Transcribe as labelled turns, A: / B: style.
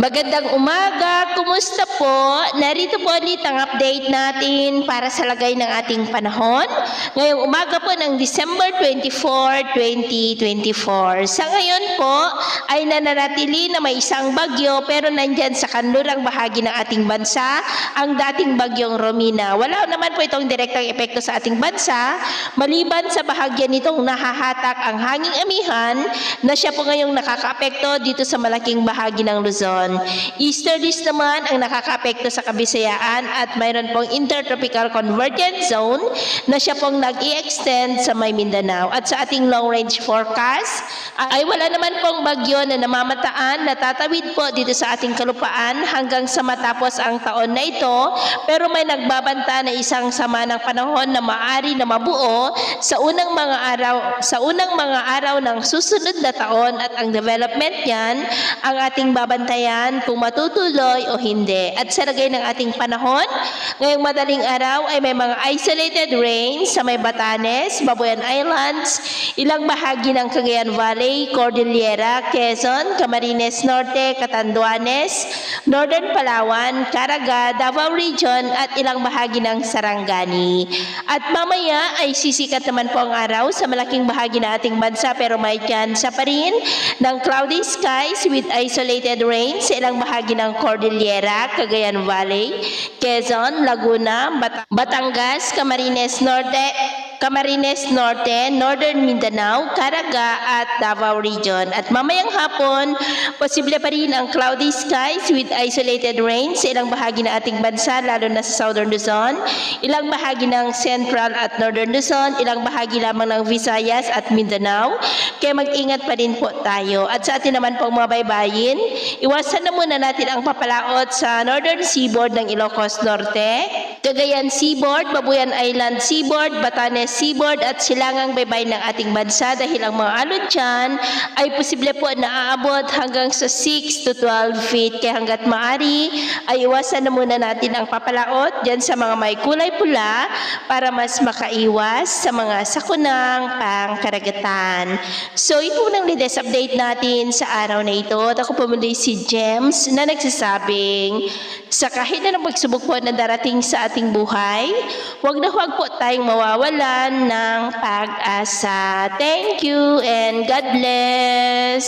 A: Magandang umaga, kumusta po? Narito po ulit ang update natin para sa lagay ng ating panahon. Ngayong umaga po ng December 24, 2024. Sa ngayon po ay nananatili na may isang bagyo pero nandyan sa kanlurang bahagi ng ating bansa ang dating bagyong Romina. Wala naman po itong direktang epekto sa ating bansa maliban sa bahagya nitong nahahatak ang hanging amihan na siya po ngayong nakakaapekto dito sa malaking bahagi ng Luzon. Easterlies naman ang nakakaapekto sa Kabisayaan at mayroon pong intertropical convergence zone na siya pong nag-i-extend sa may Mindanao. At sa ating long-range forecast ay wala naman pong bagyo na namamataan na tatawid po dito sa ating kalupaan hanggang sa matapos ang taon na ito, pero may nagbabanta na isang sama ng panahon na maaari na mabuo sa unang mga araw ng susunod na taon at ang development niyan ang ating babantayan kung matutuloy o hindi. At sa lagay ng ating panahon, ngayong madaling araw ay may mga isolated rains sa may Batanes, Babuyan Islands, ilang bahagi ng Cagayan Valley, Cordillera, Quezon, Camarines Norte, Catanduanes, Northern Palawan, Caraga, Davao Region at ilang bahagi ng Sarangani. At mamaya ay sisikat naman po ang araw sa malaking bahagi ng ating bansa pero may tsansa pa rin ng cloudy skies with isolated rain sa ilang bahagi ng Cordillera, Cagayan Valley, Quezon, Laguna, Batangas, Camarines Norte, Northern Mindanao, Caraga at Davao Region. At mamayang hapon, posible pa rin ang cloudy skies with isolated rain sa ilang bahagi ng ating bansa, lalo na sa Southern Luzon, ilang bahagi ng Central at Northern Luzon, ilang bahagi lamang ng Visayas at Mindanao. Kaya mag-ingat pa rin po tayo. At sa atin naman pong mga baybayin, iwasan na muna natin ang papalaot sa Northern Seaboard ng Ilocos Norte, Cagayan Seaboard, Babuyan Island Seaboard, Batanes Seaboard at silangang baybay ng ating bansa dahil ang mga alon dyan ay posible po na aabot hanggang sa 6 to 12 feet. Kaya hanggat maaari ay iwasan na muna natin ang papalaot dyan sa mga may kulay pula para mas makaiwas sa mga sakunang pangkaragatan. So ito nang latest update natin sa araw na ito. At ako po muli si James na nagsasabing sa kahit na pagsubok po na darating sa ating buhay, huwag po tayong mawawalan ng pag-asa. Thank you and God bless.